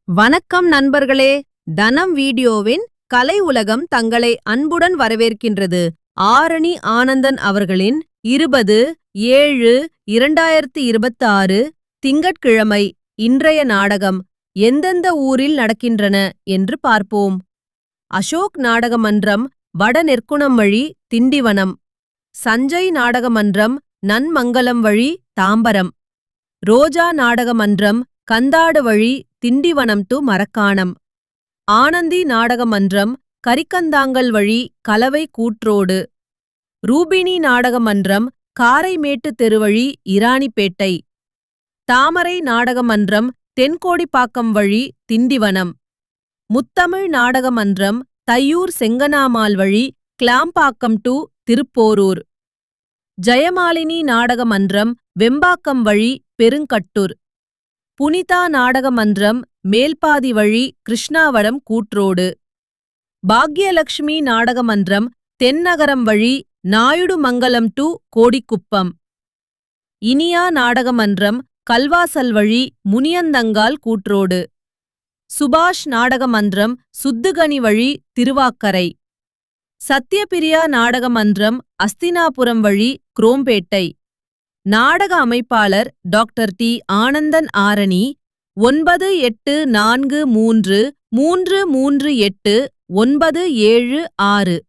வணக்கம் நண்பர்களே. தனம் வீடியோவின் கலை உலகம் தங்களை அன்புடன் வரவேற்கின்றது. ஆரணி ஆனந்தன் அவர்களின் 20/7/2026 திங்கட்கிழமை இன்றைய நாடகம் எந்தெந்த ஊரில் நடக்கின்றன என்று பார்ப்போம். அசோக் நாடக மன்றம், வடநெற்குணம் வழி, திண்டிவனம். சஞ்சய் நாடக மன்றம், நன்மங்கலம் வழி, தாம்பரம். ரோஜா நாடக மன்றம், கந்தாடு வழி, திண்டிவனம் டு மரக்காணம். ஆனந்தி நாடக மன்றம், கரிக்கந்தாங்கல் வழி, கலவை கூட்ரோடு. ரூபினி நாடக மன்றம், காரைமேட்டு தெருவழி, இராணிப்பேட்டை. தாமரை நாடக மன்றம், தென்கோடிப்பாக்கம் வழி, திண்டிவனம். முத்தமிழ் நாடக மன்றம், தையூர் செங்கனாமால் வழி, கிளாம்பாக்கம் டு திருப்போரூர். ஜெயமாலினி நாடக மன்றம், வெம்பாக்கம் வழி, பெருங்கட்டூர். புனிதா நாடக மன்றம், மேல்பாதி வழி, கிருஷ்ணாவரம் கூட்ரோடு. பாக்யலட்சுமி நாடக மன்றம், தென்னகரம் வழி, நாயுடுமங்கலம் டு கோடிக்குப்பம். இனியா நாடக மன்றம், கல்வாசல் வழி, முனியந்தங்கால் கூட்ரோடு. சுபாஷ் நாடக மன்றம், சுத்துகனி வழி, திருவாக்கரை. சத்யபிரியா நாடக மன்றம், அஸ்தினாபுரம் வழி, குரோம்பேட்டை. நாடக அமைப்பாளர் டாக்டர் டி. ஆனந்தன். ஆரணி 984333389776.